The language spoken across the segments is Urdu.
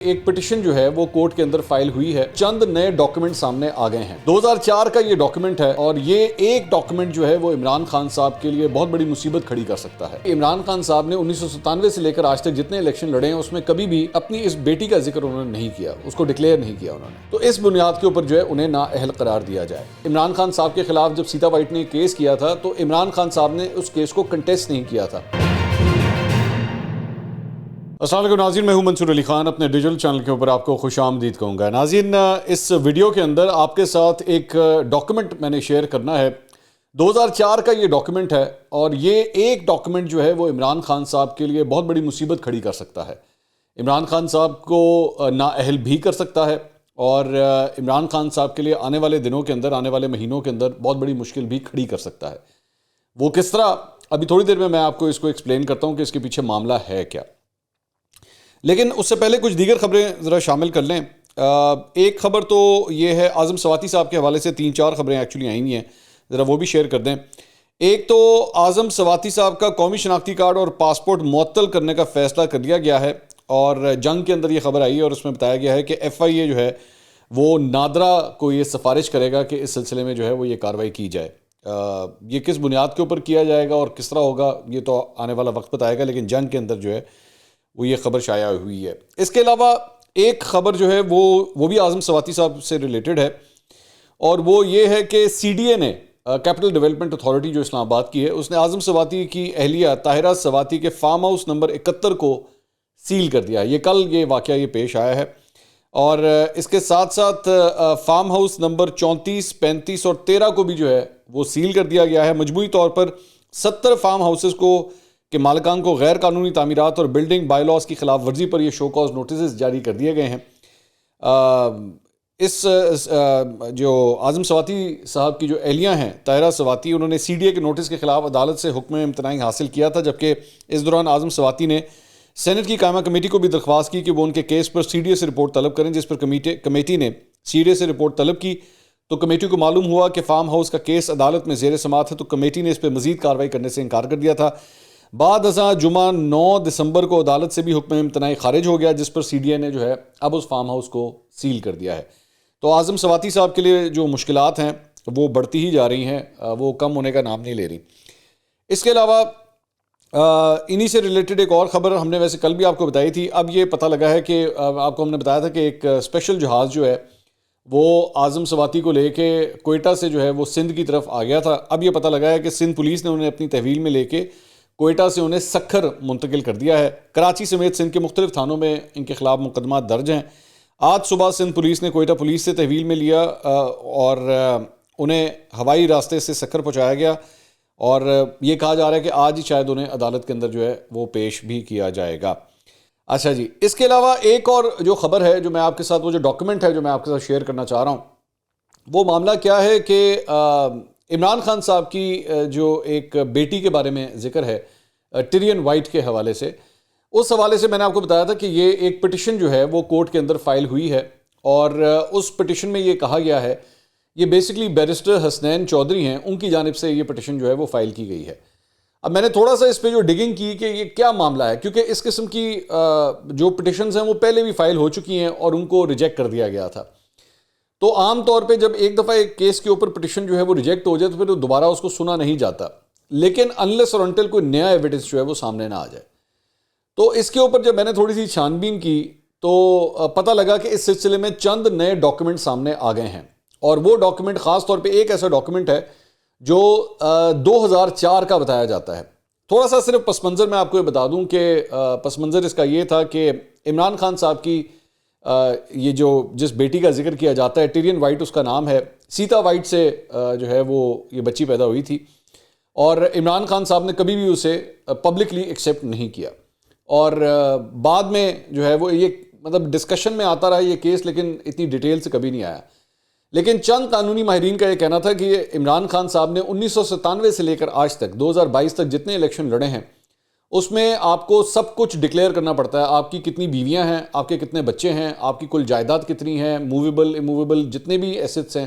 ایک پٹیشن جو ہے وہ کورٹ کے اندر فائل ہوئی ہے، چند نئے ڈاکیومنٹ سامنے آ گئے ہیں۔ 2004 کا یہ ڈاکیومنٹ ہے اور یہ ایک ڈاکیومنٹ جو ہے وہ عمران خان صاحب کے لیے بہت بڑی مصیبت کھڑی کر سکتا ہے۔ عمران خان صاحب نے 1997 سے لے کر آج تک جتنے الیکشن لڑے ہیں اس میں کبھی بھی اپنی اس بیٹی کا ذکر انہوں نے نہیں کیا، اس کو ڈکلیئر نہیں کیا انہوں نے، تو اس بنیاد کے اوپر جو ہے انہیں نااہل قرار دیا جائے۔ عمران خان صاحب کے خلاف جب سیتا وائٹ نے کیس کیا تھا تو عمران خان صاحب نے اس کیس کو کنٹیسٹ نہیں کیا تھا۔ السلام علیکم ناظرین، میں ہوں منصور علی خان، اپنے ڈیجیٹل چینل کے اوپر آپ کو خوش آمدید کہوں گا۔ ناظرین، اس ویڈیو کے اندر آپ کے ساتھ ایک ڈاکیومنٹ میں نے شیئر کرنا ہے۔ 2004 کا یہ ڈاکیومنٹ ہے اور یہ ایک ڈاکیومنٹ جو ہے وہ عمران خان صاحب کے لیے بہت بڑی مصیبت کھڑی کر سکتا ہے۔ عمران خان صاحب کو نااہل بھی کر سکتا ہے اور عمران خان صاحب کے لیے آنے والے دنوں کے اندر، آنے والے مہینوں کے اندر بہت بڑی مشکل بھی کھڑی کر سکتا ہے۔ وہ کس طرح، ابھی تھوڑی دیر میں آپ کو اس کو ایکسپلین کرتا ہوں کہ اس کے پیچھے معاملہ ہے کیا، لیکن اس سے پہلے کچھ دیگر خبریں ذرا شامل کر لیں۔ ایک خبر تو یہ ہے، اعظم سواتی صاحب کے حوالے سے 3-4 خبریں ایکچولی آئی ہوئی ہیں، ذرا وہ بھی شیئر کر دیں۔ ایک تو اعظم سواتی صاحب کا قومی شناختی کارڈ اور پاسپورٹ معطل کرنے کا فیصلہ کر لیا گیا ہے، اور جنگ کے اندر یہ خبر آئی ہے اور اس میں بتایا گیا ہے کہ FIA جو ہے وہ نادرا کو یہ سفارش کرے گا کہ اس سلسلے میں جو ہے وہ یہ کارروائی کی جائے۔ یہ کس بنیاد کے اوپر کیا جائے گا اور کس طرح ہوگا یہ تو آنے والا وقت بتائے گا، لیکن جنگ کے اندر جو ہے وہ یہ خبر شائع ہوئی ہے۔ اس کے علاوہ ایک خبر جو ہے وہ بھی اعظم سواتی صاحب سے ریلیٹڈ ہے، اور وہ یہ ہے کہ CDA نے، کیپٹل ڈیولپمنٹ اتھارٹی جو اسلام آباد کی ہے، اس نے اعظم سواتی کی اہلیہ طاہرہ سواتی کے فارم ہاؤس نمبر 71 کو سیل کر دیا ہے۔ یہ کل یہ واقعہ یہ پیش آیا ہے، اور اس کے ساتھ ساتھ فارم ہاؤس نمبر 34، 35 اور 13 کو بھی جو ہے وہ سیل کر دیا گیا ہے۔ مجموعی طور پر 70 فارم ہاؤسز کو کہ مالکان کو غیر قانونی تعمیرات اور بلڈنگ بائی لاز کی خلاف ورزی پر یہ شو کاز نوٹسز جاری کر دیے گئے ہیں۔ اس جو اعظم سواتی صاحب کی جو اہلیہ ہیں طاہرہ سواتی، انہوں نے CDA کے نوٹس کے خلاف عدالت سے حکم امتناعی حاصل کیا تھا، جبکہ اس دوران اعظم سواتی نے سینٹ کی قائمہ کمیٹی کو بھی درخواست کی کہ وہ ان کے کیس پر CDA سے رپورٹ طلب کریں، جس پر کمیٹی نے CDA سے رپورٹ طلب کی تو کمیٹی کو معلوم ہوا کہ فارم ہاؤس کا کیس عدالت میں زیر سماعت ہے، تو کمیٹی نے اس پہ مزید کارروائی کرنے سے انکار کر دیا تھا۔ بعد ازاں جمعہ 9 دسمبر کو عدالت سے بھی حکم امتناعی خارج ہو گیا، جس پر CDA نے جو ہے اب اس فارم ہاؤس کو سیل کر دیا ہے۔ تو اعظم سواتی صاحب کے لیے جو مشکلات ہیں وہ بڑھتی ہی جا رہی ہیں، وہ کم ہونے کا نام نہیں لے رہی۔ اس کے علاوہ انہی سے ریلیٹڈ ایک اور خبر ہم نے ویسے کل بھی آپ کو بتائی تھی، اب یہ پتہ لگا ہے کہ آپ کو ہم نے بتایا تھا کہ ایک اسپیشل جہاز جو ہے وہ اعظم سواتی کو لے کے کوئٹہ سے جو ہے وہ سندھ کی طرف آ گیا تھا۔ اب یہ پتہ لگا ہے کہ سندھ پولیس نے انہیں اپنی تحویل میں لے کے کوئٹہ سے انہیں سکھر منتقل کر دیا ہے۔ کراچی سمیت سندھ کے مختلف تھانوں میں ان کے خلاف مقدمات درج ہیں۔ آج صبح سندھ پولیس نے کوئٹہ پولیس سے تحویل میں لیا اور انہیں ہوائی راستے سے سکھر پہنچایا گیا، اور یہ کہا جا رہا ہے کہ آج ہی شاید انہیں عدالت کے اندر جو ہے وہ پیش بھی کیا جائے گا۔ اچھا جی، اس کے علاوہ ایک اور جو خبر ہے جو میں آپ کے ساتھ، وہ جو ڈاکیومنٹ ہے جو میں آپ کے ساتھ شیئر کرنا چاہ رہا ہوں، وہ معاملہ کیا ہے کہ عمران خان صاحب کی جو ایک بیٹی کے بارے میں ذکر ہے ٹیرین وائٹ کے حوالے سے، اس حوالے سے میں نے آپ کو بتایا تھا کہ یہ ایک پٹیشن جو ہے وہ کورٹ کے اندر فائل ہوئی ہے، اور اس پٹیشن میں یہ کہا گیا ہے، یہ بیسکلی بیرسٹر حسنین چودھری ہیں، ان کی جانب سے یہ پٹیشن جو ہے وہ فائل کی گئی ہے۔ اب میں نے تھوڑا سا اس پہ جو ڈگنگ کی کہ یہ کیا معاملہ ہے، کیونکہ اس قسم کی جو پٹیشنز ہیں وہ پہلے بھی فائل ہو چکی ہیں اور ان کو ریجیکٹ کر دیا گیا تھا۔ تو عام طور پہ جب ایک دفعہ ایک کیس کے اوپر پٹیشن جو ہے وہ ریجیکٹ ہو جائے تو پھر دوبارہ اس کو سنا نہیں جاتا، لیکن انلیس اور انٹل کوئی نیا ایویڈنس جو ہے وہ سامنے نہ آ جائے۔ تو اس کے اوپر جب میں نے تھوڑی سی چھان بین کی تو پتہ لگا کہ اس سلسلے میں چند نئے ڈاکیومنٹ سامنے آ گئے ہیں، اور وہ ڈاکیومنٹ خاص طور پہ ایک ایسا ڈاکیومنٹ ہے جو 2004 کا بتایا جاتا ہے۔ تھوڑا سا صرف پس منظر میں آپ کو یہ بتا دوں کہ پس منظر اس کا یہ تھا کہ عمران خان صاحب کی یہ جو جس بیٹی کا ذکر کیا جاتا ہے ٹیرین وائٹ، اس کا نام ہے، سیتا وائٹ سے جو ہے وہ یہ بچی پیدا ہوئی تھی، اور عمران خان صاحب نے کبھی بھی اسے پبلکلی ایکسیپٹ نہیں کیا، اور بعد میں جو ہے وہ یہ مطلب ڈسکشن میں آتا رہا یہ کیس، لیکن اتنی ڈیٹیل سے کبھی نہیں آیا۔ لیکن چند قانونی ماہرین کا یہ کہنا تھا کہ عمران خان صاحب نے 1997 سے لے کر آج تک 2022 تک جتنے الیکشن لڑے ہیں اس میں آپ کو سب کچھ ڈکلیئر کرنا پڑتا ہے، آپ کی کتنی بیویاں ہیں، آپ کے کتنے بچے ہیں، آپ کی کل جائیداد کتنی ہیں، موویبل اموویبل جتنے بھی ایسٹس ہیں،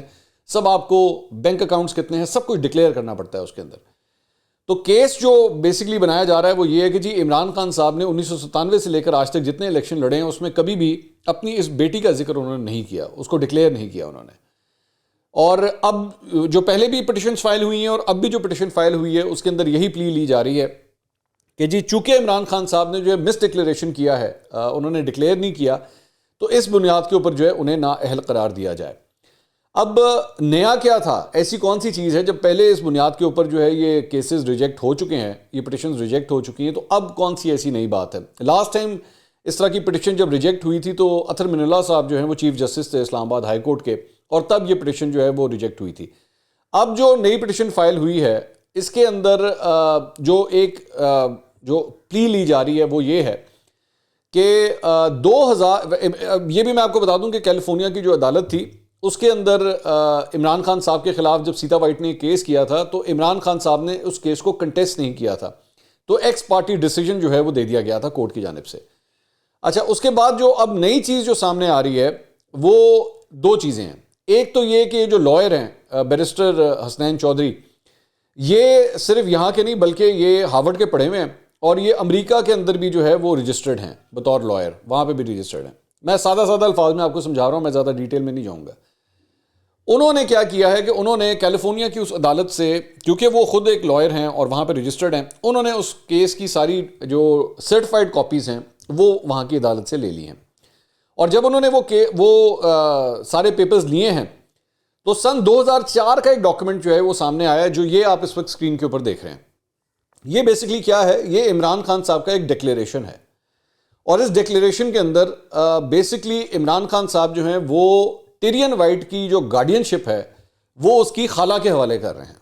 سب آپ کو بینک اکاؤنٹس کتنے ہیں، سب کچھ ڈکلیئر کرنا پڑتا ہے اس کے اندر۔ تو کیس جو بیسکلی بنایا جا رہا ہے وہ یہ ہے کہ جی عمران خان صاحب نے 1997 سے لے کر آج تک جتنے الیکشن لڑے ہیں اس میں کبھی بھی اپنی اس بیٹی کا ذکر انہوں نے نہیں کیا, اس کو ڈکلیئر نہیں کیا انہوں نے. اور اب جو پہلے بھی پٹیشنز فائل ہوئی ہیں اور اب بھی جو پٹیشن فائل ہوئی ہے اس کے اندر یہی پلی لی جا رہی ہے کہ جی چونکہ عمران خان صاحب نے جو ہے مس ڈکلیریشن کیا ہے, انہوں نے ڈکلیئر نہیں کیا, تو اس بنیاد کے اوپر جو ہے انہیں نااہل قرار دیا جائے. اب نیا کیا تھا, ایسی کون سی چیز ہے جب پہلے اس بنیاد کے اوپر جو ہے یہ کیسز ریجیکٹ ہو چکے ہیں, یہ پٹیشنز ریجیکٹ ہو چکی ہیں, تو اب کون سی ایسی نئی بات ہے؟ لاسٹ ٹائم اس طرح کی پٹیشن جب ریجیکٹ ہوئی تھی تو اطہر من اللہ صاحب جو ہیں وہ چیف جسٹس تھے اسلام آباد ہائی کورٹ کے, اور تب یہ پٹیشن جو ہے وہ ریجیکٹ ہوئی تھی. اب جو نئی پٹیشن فائل ہوئی ہے اس کے اندر جو ایک جو پلی لی جا رہی ہے وہ یہ ہے کہ 2000 یہ بھی میں آپ کو بتا دوں کہ کیلیفورنیا کی جو عدالت تھی اس کے اندر عمران خان صاحب کے خلاف جب سیتا وائٹ نے کیس کیا تھا تو عمران خان صاحب نے اس کیس کو کنٹیسٹ نہیں کیا تھا, تو ایکس پارٹی ڈیسیجن جو ہے وہ دے دیا گیا تھا کورٹ کی جانب سے. اچھا, اس کے بعد جو اب نئی چیز جو سامنے آ رہی ہے وہ دو چیزیں ہیں. ایک تو یہ کہ جو لائر ہیں بیرسٹر حسنین چودھری, یہ صرف یہاں کے نہیں بلکہ یہ ہارورڈ کے پڑھے ہوئے ہیں اور یہ امریکہ کے اندر بھی جو ہے وہ رجسٹرڈ ہیں بطور لائر, وہاں پہ بھی رجسٹرڈ ہیں. میں سادہ الفاظ میں آپ کو سمجھا رہا ہوں, میں زیادہ ڈیٹیل میں نہیں جاؤں گا. انہوں نے کیا کیا ہے کہ انہوں نے کیلیفورنیا کی اس عدالت سے, کیونکہ وہ خود ایک لائر ہیں اور وہاں پہ رجسٹرڈ ہیں, انہوں نے اس کیس کی ساری جو سرٹیفائڈ کاپیز ہیں وہ وہاں کی عدالت سے لے لی ہیں. اور جب انہوں نے وہ سارے پیپرز لیے ہیں تو سن 2004 کا ایک ڈاکیومنٹ جو ہے وہ سامنے آیا ہے, جو یہ آپ اس وقت اسکرین کے اوپر دیکھ رہے ہیں. یہ بیسکلی کیا ہے, یہ عمران خان صاحب کا ایک ڈکلیریشن ہے, اور اس ڈکلیریشن کے اندر بیسکلی عمران خان صاحب جو ہیں وہ ٹیرین وائٹ کی جو گارڈین شپ ہے وہ اس کی خالہ کے حوالے کر رہے ہیں.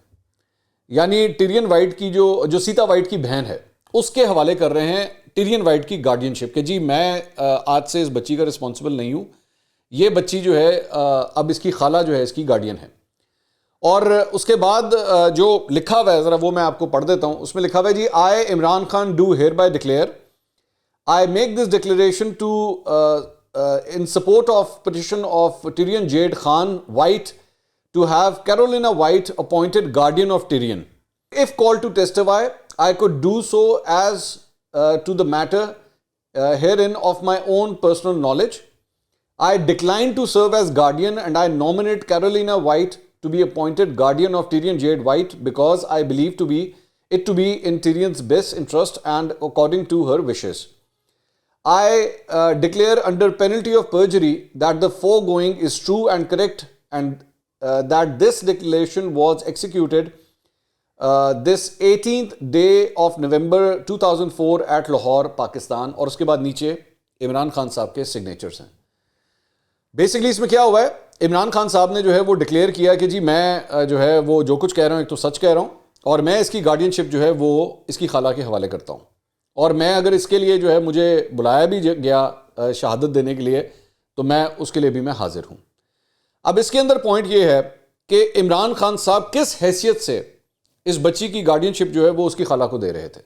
یعنی ٹیرین وائٹ کی جو سیتا وائٹ کی بہن ہے اس کے حوالے کر رہے ہیں ٹیرین وائٹ کی گارڈین شپ کہ جی میں آج سے اس بچی کا رسپانسبل نہیں ہوں, یہ بچی جو ہے اب اس کی خالہ جو ہے اس کی گارڈین ہے. اور اس کے بعد جو لکھا ہوا ہے ذرا وہ میں آپ کو پڑھ دیتا ہوں. اس میں لکھا ہوا ہے جی I Imran Khan do hereby declare I make this declaration to in support of petition of Tyrion Jade Khan White to have Carolina White appointed guardian of Tyrion. If called to testify, I could do so as to the matter herein of my own personal knowledge. I decline to serve as guardian and I nominate Carolina White to be appointed guardian of Tyrion Jade White because I believe it to be in Tyrion's best interest and according to her wishes. I declare under penalty of perjury that the foregoing is true and correct and that this declaration was executed this 18th day of November 2004 at Lahore, Pakistan. اور اس کے بعد نیچے عمران خان صاحب کے سگنیچرز ہیں. بیسکلی اس میں کیا ہوا ہے, عمران خان صاحب نے جو ہے وہ ڈکلیئر کیا کہ جی میں جو ہے وہ جو کچھ کہہ رہا ہوں ایک تو سچ کہہ رہا ہوں, اور میں اس کی گارڈین شپ جو ہے وہ اس کی خالہ کے حوالے کرتا ہوں, اور میں اگر اس کے لیے جو ہے مجھے بلایا بھی گیا شہادت دینے کے لیے تو میں اس کے لیے بھی میں حاضر ہوں. اب اس کے اندر پوائنٹ یہ ہے کہ عمران خان صاحب کس حیثیت سے اس بچی کی گارڈین شپ جو ہے وہ اس کی خالہ کو دے رہے تھے.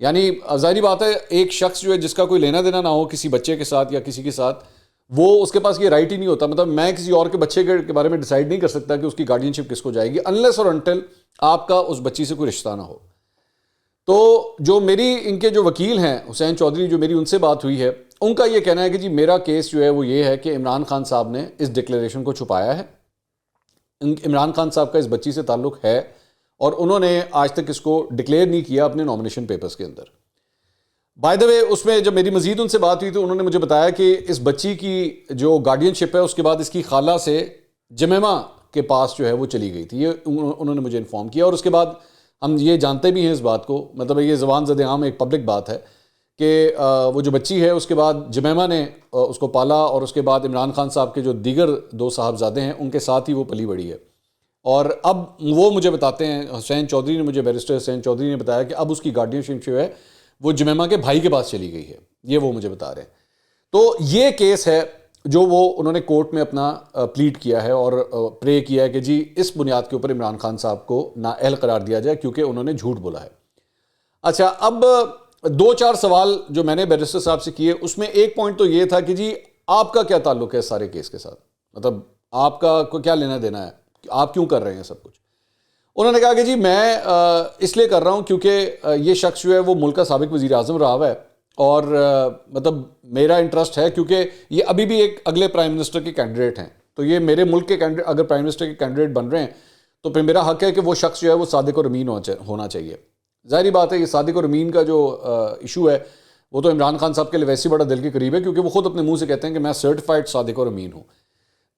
یعنی ظاہری بات ہے ایک شخص جو ہے جس کا کوئی لینا دینا نہ ہو کسی بچے کے ساتھ یا کسی کے ساتھ, وہ اس کے پاس یہ رائٹ ہی نہیں ہوتا. مطلب میں کسی اور کے بچے کے بارے میں ڈیسائیڈ نہیں کر سکتا کہ اس کی گارڈین شپ کس کو جائے گی انلیس اور انٹل آپ کا اس بچی سے کوئی رشتہ نہ ہو. تو جو میری ان کے جو وکیل ہیں حسین چودھری, جو میری ان سے بات ہوئی ہے, ان کا یہ کہنا ہے کہ جی میرا کیس جو ہے وہ یہ ہے کہ عمران خان صاحب نے اس ڈکلیریشن کو چھپایا ہے. عمران خان صاحب کا اس بچی سے تعلق ہے اور انہوں نے آج تک اس کو ڈکلیئر نہیں کیا اپنے نامنیشن پیپرز کے اندر. بائی دا وے اس میں جب میری مزید ان سے بات ہوئی تو انہوں نے مجھے بتایا کہ اس بچی کی جو گارڈین شپ ہے اس کے بعد اس کی خالہ سے جمیمہ کے پاس جو ہے وہ چلی گئی تھی. یہ انہوں نے مجھے انفارم کیا, اور اس کے بعد ہم یہ جانتے بھی ہیں اس بات کو, مطلب یہ زبان زد عام ایک پبلک بات ہے کہ وہ جو بچی ہے اس کے بعد جمیمہ نے اس کو پالا, اور اس کے بعد عمران خان صاحب کے جو دیگر دو صاحبزادے ہیں ان کے ساتھ ہی وہ پلی بڑھی ہے. اور اب وہ مجھے بتاتے ہیں, حسین چودھری نے مجھے, بیرسٹر حسین چودھری نے بتایا کہ اب اس کی گارڈین شپ جو ہے وہ جمیمہ کے بھائی کے پاس چلی گئی ہے. یہ وہ مجھے بتا رہے ہیں. تو یہ کیس ہے جو وہ انہوں نے کورٹ میں اپنا پلیڈ کیا ہے اور پرے کیا ہے کہ جی اس بنیاد کے اوپر عمران خان صاحب کو نااہل قرار دیا جائے کیونکہ انہوں نے جھوٹ بولا ہے. اچھا, اب 2-4 سوال جو میں نے بیرسٹر صاحب سے کیے اس میں ایک پوائنٹ تو یہ تھا کہ جی آپ کا کیا تعلق ہے اس سارے کیس کے ساتھ, مطلب آپ کا کو کیا لینا دینا ہے, آپ کیوں کر رہے ہیں سب کچھ. انہوں نے کہا کہ جی میں اس لیے کر رہا ہوں کیونکہ یہ شخص جو ہے وہ ملک کا سابق وزیر اعظم رہا ہوا ہے، اور مطلب میرا انٹرسٹ ہے کیونکہ یہ ابھی بھی ایک اگلے پرائم منسٹر کے کینڈیڈیٹ ہیں، تو یہ میرے ملک کے کینڈیڈیٹ اگر پرائم منسٹر کے کینڈیڈیٹ بن رہے ہیں تو پھر میرا حق ہے کہ وہ شخص جو ہے وہ صادق اور امین ہونا چاہیے۔ ظاہری بات ہے یہ صادق اور امین کا جو ایشو ہے وہ تو عمران خان صاحب کے لیے ویسے بڑا دل کے قریب ہے، کیونکہ وہ خود اپنے منہ سے کہتے ہیں کہ میں سرٹیفائڈ صادق اور امین ہوں۔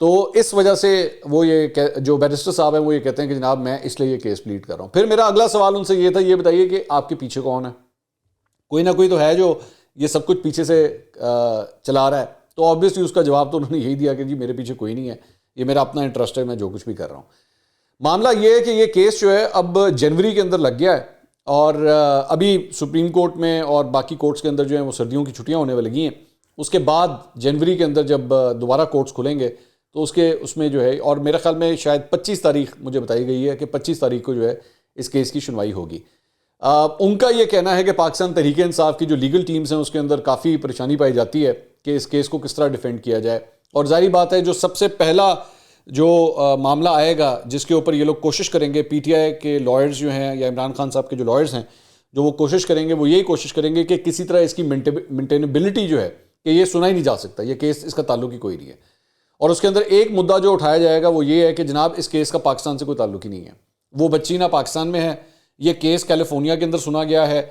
تو اس وجہ سے وہ یہ جو بیرسٹر صاحب ہیں وہ یہ کہتے ہیں کہ جناب میں اس لیے یہ کیس پلیڈ کر رہا ہوں۔ پھر میرا اگلا سوال ان سے یہ تھا، یہ بتائیے کہ آپ کے پیچھے کون ہے؟ کوئی نہ کوئی تو ہے جو یہ سب کچھ پیچھے سے چلا رہا ہے۔ تو آبویسلی اس کا جواب تو انہوں نے یہی دیا کہ جی میرے پیچھے کوئی نہیں ہے، یہ میرا اپنا انٹرسٹ ہے، میں جو کچھ بھی کر رہا ہوں۔ معاملہ یہ ہے کہ یہ کیس جو ہے اب جنوری کے اندر لگ گیا ہے، اور ابھی سپریم کورٹ میں اور باقی کورٹس کے اندر جو ہیں وہ سردیوں کی چھٹیاں ہونے والی ہیں۔ اس کے بعد جنوری کے اندر جب دوبارہ کورٹس کھلیں گے تو اس میں جو ہے، اور میرے خیال میں شاید 25 تاریخ مجھے بتائی گئی ہے کہ 25 تاریخ کو جو ہے اس کیس کی سنوائی ہوگی۔ ان کا یہ کہنا ہے کہ پاکستان تحریک انصاف کی جو لیگل ٹیمز ہیں اس کے اندر کافی پریشانی پائی جاتی ہے کہ اس کیس کو کس طرح ڈیفینڈ کیا جائے، اور ظاہری بات ہے جو سب سے پہلا جو معاملہ آئے گا جس کے اوپر یہ لوگ کوشش کریں گے، پی ٹی آئی کے لائرز جو ہیں یا عمران خان صاحب کے جو لائرز ہیں جو وہ کوشش کریں گے، وہ یہی کوشش کریں گے کہ کسی طرح اس کی مینٹینیبلٹی جو ہے کہ یہ سنا ہی نہیں جا سکتا، یہ کیس اس کا تعلق ہی کوئی نہیں ہے۔ اور اس کے اندر ایک مدعا جو اٹھایا جائے گا وہ یہ ہے کہ جناب اس کیس کا پاکستان سے کوئی تعلق ہی نہیں ہے، وہ بچی نہ پاکستان میں ہے، یہ کیس کیلیفورنیا کے اندر سنا گیا ہے،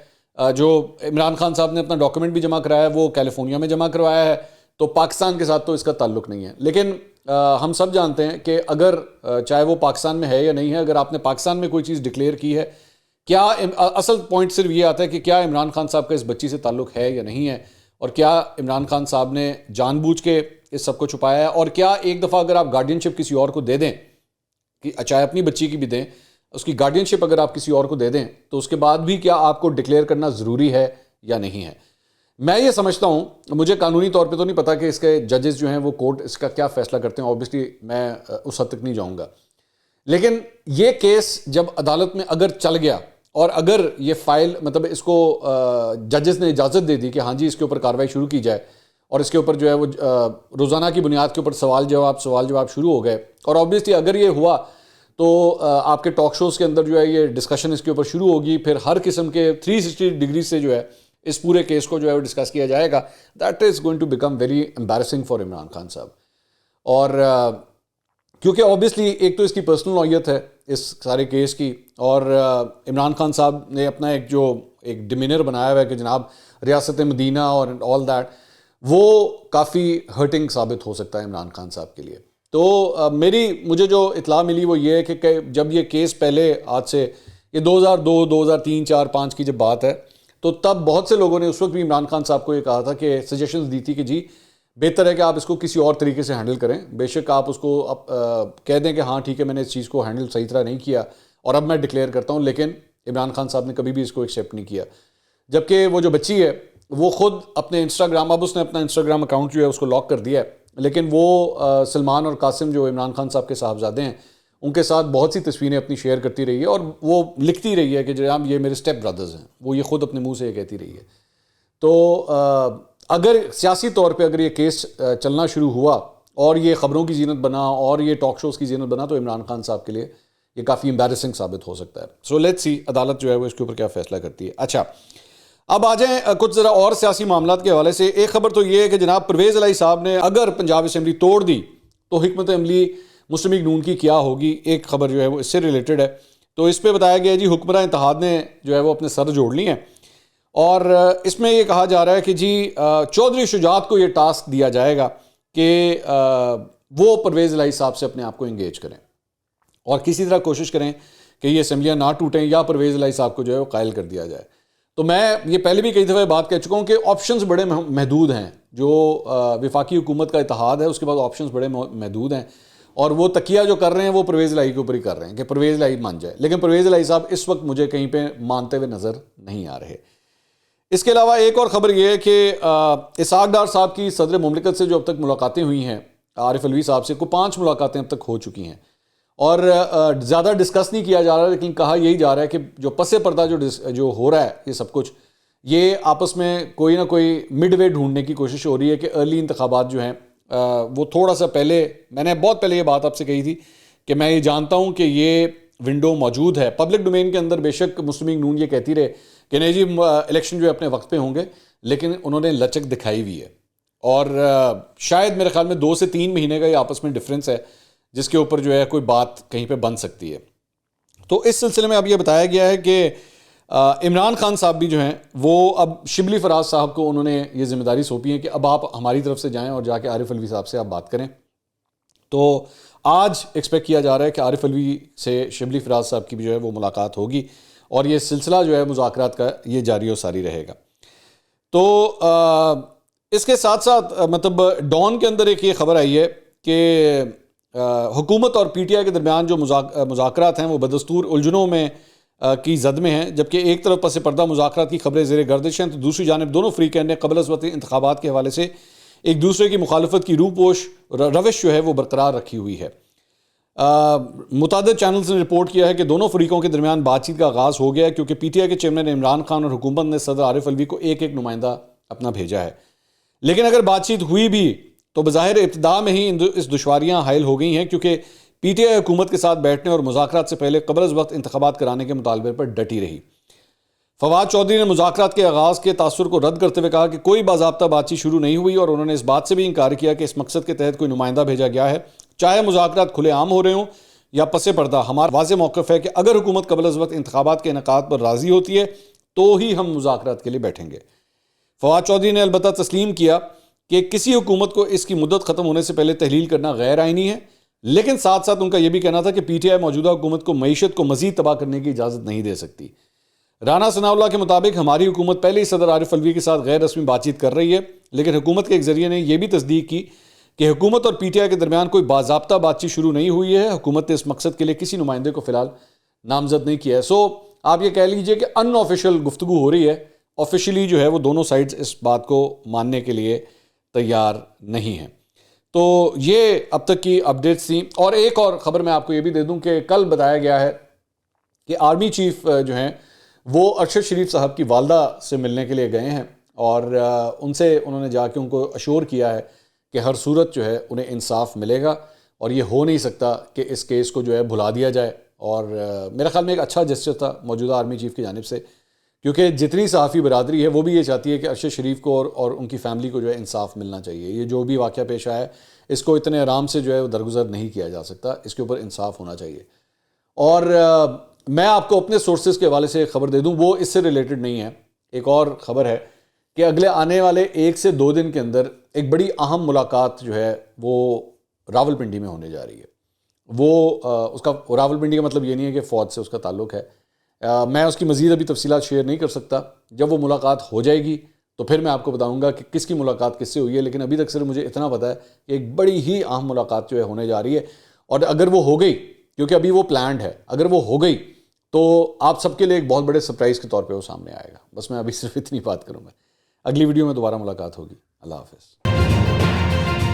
جو عمران خان صاحب نے اپنا ڈاکومنٹ بھی جمع کرایا ہے وہ کیلیفورنیا میں جمع کروایا ہے، تو پاکستان کے ساتھ تو اس کا تعلق نہیں ہے۔ لیکن ہم سب جانتے ہیں کہ اگر چاہے وہ پاکستان میں ہے یا نہیں ہے، اگر آپ نے پاکستان میں کوئی چیز ڈکلیئر کی ہے، کیا اصل پوائنٹ صرف یہ آتا ہے کہ کیا عمران خان صاحب کا اس بچی سے تعلق ہے یا نہیں ہے، اور کیا عمران خان صاحب نے جان بوجھ کے اس سب کو چھپایا ہے، اور کیا ایک دفعہ اگر آپ گارڈین شپ کسی اور کو دے دیں، کہ چاہے اپنی بچی کی بھی دیں، اس کی گارڈین شپ اگر آپ کسی اور کو دے دیں تو اس کے بعد بھی کیا آپ کو ڈکلیئر کرنا ضروری ہے یا نہیں ہے؟ میں یہ سمجھتا ہوں، مجھے قانونی طور پہ تو نہیں پتا کہ اس کے ججز جو ہیں وہ کورٹ اس کا کیا فیصلہ کرتے ہیں، اوبیسلی میں اس حد تک نہیں جاؤں گا، لیکن یہ کیس جب عدالت میں اگر چل گیا اور اگر یہ فائل مطلب اس کو ججز نے اجازت دے دی کہ ہاں جی اس کے اوپر کارروائی شروع کی جائے، اور اس کے اوپر جو ہے وہ روزانہ کی بنیاد کے اوپر سوال جواب شروع ہو گئے، اور اوبیسلی اگر یہ ہوا تو آپ کے ٹاک شوز کے اندر جو ہے یہ ڈسکشن اس کے اوپر شروع ہوگی، پھر ہر قسم کے 360 ڈگری سے جو ہے اس پورے کیس کو جو ہے وہ ڈسکس کیا جائے گا۔ That is going to become very embarrassing for Imran Khan صاحب، اور کیونکہ اوبیسلی ایک تو اس کی پرسنل نوعیت ہے اس سارے کیس کی، اور عمران خان صاحب نے اپنا ایک ڈیمینر بنایا ہوا ہے کہ جناب ریاست مدینہ اور آل دیٹ، وہ کافی ہرٹنگ ثابت ہو سکتا ہے عمران خان صاحب کے لیے۔ تو مجھے جو اطلاع ملی وہ یہ ہے کہ جب یہ کیس پہلے آج سے یہ 2002 2003 4 5 کی جب بات ہے، تو تب بہت سے لوگوں نے اس وقت بھی عمران خان صاحب کو یہ کہا تھا کہ سجیشنز دی تھی کہ جی بہتر ہے کہ آپ اس کو کسی اور طریقے سے ہینڈل کریں، بے شک آپ اس کو کہہ دیں کہ ہاں ٹھیک ہے میں نے اس چیز کو ہینڈل صحیح طرح نہیں کیا اور اب میں ڈکلیئر کرتا ہوں، لیکن عمران خان صاحب نے کبھی بھی اس کو ایکسیپٹ نہیں کیا۔ جبکہ وہ جو بچی ہے وہ خود اپنے انسٹاگرام، اب اس نے اپنا انسٹاگرام اکاؤنٹ جو ہے اس کو لاک کر دیا ہے، لیکن وہ سلمان اور قاسم جو عمران خان صاحب کے صاحبزادے ہیں ان کے ساتھ بہت سی تصویریں اپنی شیئر کرتی رہی ہے، اور وہ لکھتی رہی ہے کہ جناب یہ میرے اسٹیپ برادرز ہیں، وہ یہ خود اپنے منہ سے یہ کہتی رہی ہے۔ تو اگر سیاسی طور پہ اگر یہ کیس چلنا شروع ہوا اور یہ خبروں کی زینت بنا اور یہ ٹاک شوز کی زینت بنا تو عمران خان صاحب کے لیے یہ کافی امبیرسنگ ثابت ہو سکتا ہے۔ سو لیٹس سی عدالت جو ہے وہ اس کے اوپر کیا فیصلہ کرتی ہے۔ اچھا، اب آ جائیں کچھ ذرا اور سیاسی معاملات کے حوالے سے۔ ایک خبر تو یہ ہے کہ جناب پرویز الہی صاحب نے اگر پنجاب اسمبلی توڑ دی تو حکمت عملی مسلم لیگ نون کی کیا ہوگی، ایک خبر جو ہے وہ اس سے ریلیٹڈ ہے۔ تو اس پہ بتایا گیا جی حکمراں اتحاد نے جو ہے وہ اپنے سر جوڑ لی ہیں، اور اس میں یہ کہا جا رہا ہے کہ جی چودھری شجاعت کو یہ ٹاسک دیا جائے گا کہ وہ پرویز الہی صاحب سے اپنے آپ کو انگیج کریں اور کسی طرح کوشش کریں کہ یہ اسمبلیاں نہ ٹوٹیں یا پرویز الہی صاحب کو جو ہے وہ قائل کر دیا جائے۔ تو میں یہ پہلے بھی کئی دفعہ بات کہہ چکا ہوں کہ آپشنز بڑے محدود ہیں، جو وفاقی حکومت کا اتحاد ہے اس کے بعد آپشنز بڑے محدود ہیں، اور وہ تکیہ جو کر رہے ہیں وہ پرویز الہی کے اوپر ہی کر رہے ہیں کہ پرویز الہی مان جائے، لیکن پرویز الہی صاحب اس وقت مجھے کہیں پہ مانتے ہوئے نظر نہیں آ رہے۔ اس کے علاوہ ایک اور خبر یہ ہے کہ اسحاق ڈار صاحب کی صدر مملکت سے جو اب تک ملاقاتیں ہوئی ہیں، عارف علوی صاحب سے 5 ملاقاتیں اب تک ہو چکی ہیں، اور زیادہ ڈسکس نہیں کیا جا رہا، لیکن کہا یہی جا رہا ہے کہ جو پس پردہ جو ہو رہا ہے یہ سب کچھ، یہ آپس میں کوئی نہ کوئی مڈ وے ڈھونڈنے کی کوشش ہو رہی ہے کہ ارلی انتخابات جو ہیں وہ تھوڑا سا پہلے، میں نے بہت پہلے یہ بات آپ سے کہی تھی کہ میں یہ جانتا ہوں کہ یہ ونڈو موجود ہے. پبلک ڈومین کے اندر بے شک مسلم لیگ نون یہ کہتی رہے کہ نہیں جی الیکشن جو ہے اپنے وقت پہ ہوں گے, لیکن انہوں نے لچک دکھائی ہوئی ہے, اور شاید میرے خیال میں 2 سے 3 مہینے کا یہ آپس میں ڈفرینس ہے جس کے اوپر جو ہے کوئی بات کہیں پہ بن سکتی ہے. تو اس سلسلے میں اب یہ بتایا گیا ہے کہ عمران خان صاحب بھی جو ہیں وہ اب شبلی فراز صاحب کو انہوں نے یہ ذمہ داری سونپی ہے کہ اب آپ ہماری طرف سے جائیں اور جا کے عارف الوی صاحب سے آپ بات کریں. تو آج ایکسپیکٹ کیا جا رہا ہے کہ عارف الوی سے شبلی فراز صاحب کی بھی جو ہے وہ ملاقات ہوگی, اور یہ سلسلہ جو ہے مذاکرات کا یہ جاری و ساری رہے گا. تو اس کے ساتھ ساتھ مطلب ڈان کے اندر ایک یہ خبر آئی ہے کہ حکومت اور پی ٹی آئی کے درمیان جو مذاکرات ہیں وہ بدستور الجھنوں میں کی زد میں ہیں, جبکہ ایک طرف پس پردہ مذاکرات کی خبریں زیر گردش ہیں تو دوسری جانب دونوں فریقین نے قبل از وقت انتخابات کے حوالے سے ایک دوسرے کی مخالفت کی روش جو ہے وہ برقرار رکھی ہوئی ہے. متعدد چینلز نے رپورٹ کیا ہے کہ دونوں فریقوں کے درمیان بات چیت کا آغاز ہو گیا ہے, کیونکہ پی ٹی آئی کے چیئرمین عمران خان اور حکومت نے صدر عارف الوی کو ایک نمائندہ اپنا بھیجا ہے. لیکن اگر بات چیت ہوئی بھی تو بظاہر ابتدا میں ہی اس دشواریاں حائل ہو گئی ہیں, کیونکہ پی ٹی آئی حکومت کے ساتھ بیٹھنے اور مذاکرات سے پہلے قبل از وقت انتخابات کرانے کے مطالبے پر ڈٹی رہی. فواد چودھری نے مذاکرات کے آغاز کے تاثر کو رد کرتے ہوئے کہا کہ کوئی باضابطہ بات چیت شروع نہیں ہوئی, اور انہوں نے اس بات سے بھی انکار کیا کہ اس مقصد کے تحت کوئی نمائندہ بھیجا گیا ہے. چاہے مذاکرات کھلے عام ہو رہے ہوں یا پس پردہ, ہمارا واضح موقف ہے کہ اگر حکومت قبل از وقت انتخابات کے انعقاد پر راضی ہوتی ہے تو ہی ہم مذاکرات کے لیے بیٹھیں گے. فواد چودھری نے البتہ تسلیم کیا کہ کسی حکومت کو اس کی مدت ختم ہونے سے پہلے تحلیل کرنا غیر آئینی ہے, لیکن ساتھ ساتھ ان کا یہ بھی کہنا تھا کہ پی ٹی آئی موجودہ حکومت کو معیشت کو مزید تباہ کرنے کی اجازت نہیں دے سکتی. رانا ثناء اللہ کے مطابق ہماری حکومت پہلے ہی صدر عارف الوی کے ساتھ غیر رسمی بات چیت کر رہی ہے, لیکن حکومت کے ایک ذریعے نے یہ بھی تصدیق کی کہ حکومت اور پی ٹی آئی کے درمیان کوئی باضابطہ بات چیت شروع نہیں ہوئی ہے. حکومت نے اس مقصد کے لیے کسی نمائندے کو فی الحال نامزد نہیں کیا ہے. سو آپ یہ کہہ لیجئے کہ ان آفیشیل گفتگو ہو رہی ہے, آفیشلی جو ہے وہ دونوں سائڈز اس بات کو ماننے کے لیے تیار نہیں ہیں. تو یہ اب تک کی اپڈیٹس تھیں. اور ایک اور خبر میں آپ کو یہ بھی دے دوں کہ کل بتایا گیا ہے کہ آرمی چیف جو ہیں وہ ارشد شریف صاحب کی والدہ سے ملنے کے لیے گئے ہیں, اور ان سے انہوں نے جا کے ان کو اشور کیا ہے کہ ہر صورت جو ہے انہیں انصاف ملے گا, اور یہ ہو نہیں سکتا کہ اس کیس کو جو ہے بھلا دیا جائے. اور میرا خیال میں ایک اچھا جسچر تھا موجودہ آرمی چیف کی جانب سے, کیونکہ جتنی صحافی برادری ہے وہ بھی یہ چاہتی ہے کہ ارشد شریف کو اور ان کی فیملی کو جو ہے انصاف ملنا چاہیے. یہ جو بھی واقعہ پیش آیا ہے اس کو اتنے آرام سے جو ہے وہ درگزر نہیں کیا جا سکتا, اس کے اوپر انصاف ہونا چاہیے. اور میں آپ کو اپنے سورسز کے حوالے سے ایک خبر دے دوں, وہ اس سے ریلیٹڈ نہیں ہے. ایک اور خبر ہے کہ اگلے آنے والے 1 سے 2 دن کے اندر ایک بڑی اہم ملاقات جو ہے وہ راولپنڈی میں ہونے جا رہی ہے. وہ اس کا راولپنڈی کا مطلب یہ نہیں ہے کہ فوج سے اس کا تعلق ہے. میں اس کی مزید ابھی تفصیلات شیئر نہیں کر سکتا. جب وہ ملاقات ہو جائے گی تو پھر میں آپ کو بتاؤں گا کہ کس کی ملاقات کس سے ہوئی ہے, لیکن ابھی تک صرف مجھے اتنا پتا ہے کہ ایک بڑی ہی اہم ملاقات جو ہے ہونے جا رہی ہے. اور اگر وہ ہو گئی, کیونکہ ابھی وہ پلانڈ ہے, اگر وہ ہو گئی تو آپ سب کے لیے ایک بہت بڑے سرپرائز کے طور پہ وہ سامنے آئے گا. بس میں ابھی صرف اتنی بات کروں گا. اگلی ویڈیو میں دوبارہ ملاقات ہوگی. اللہ حافظ.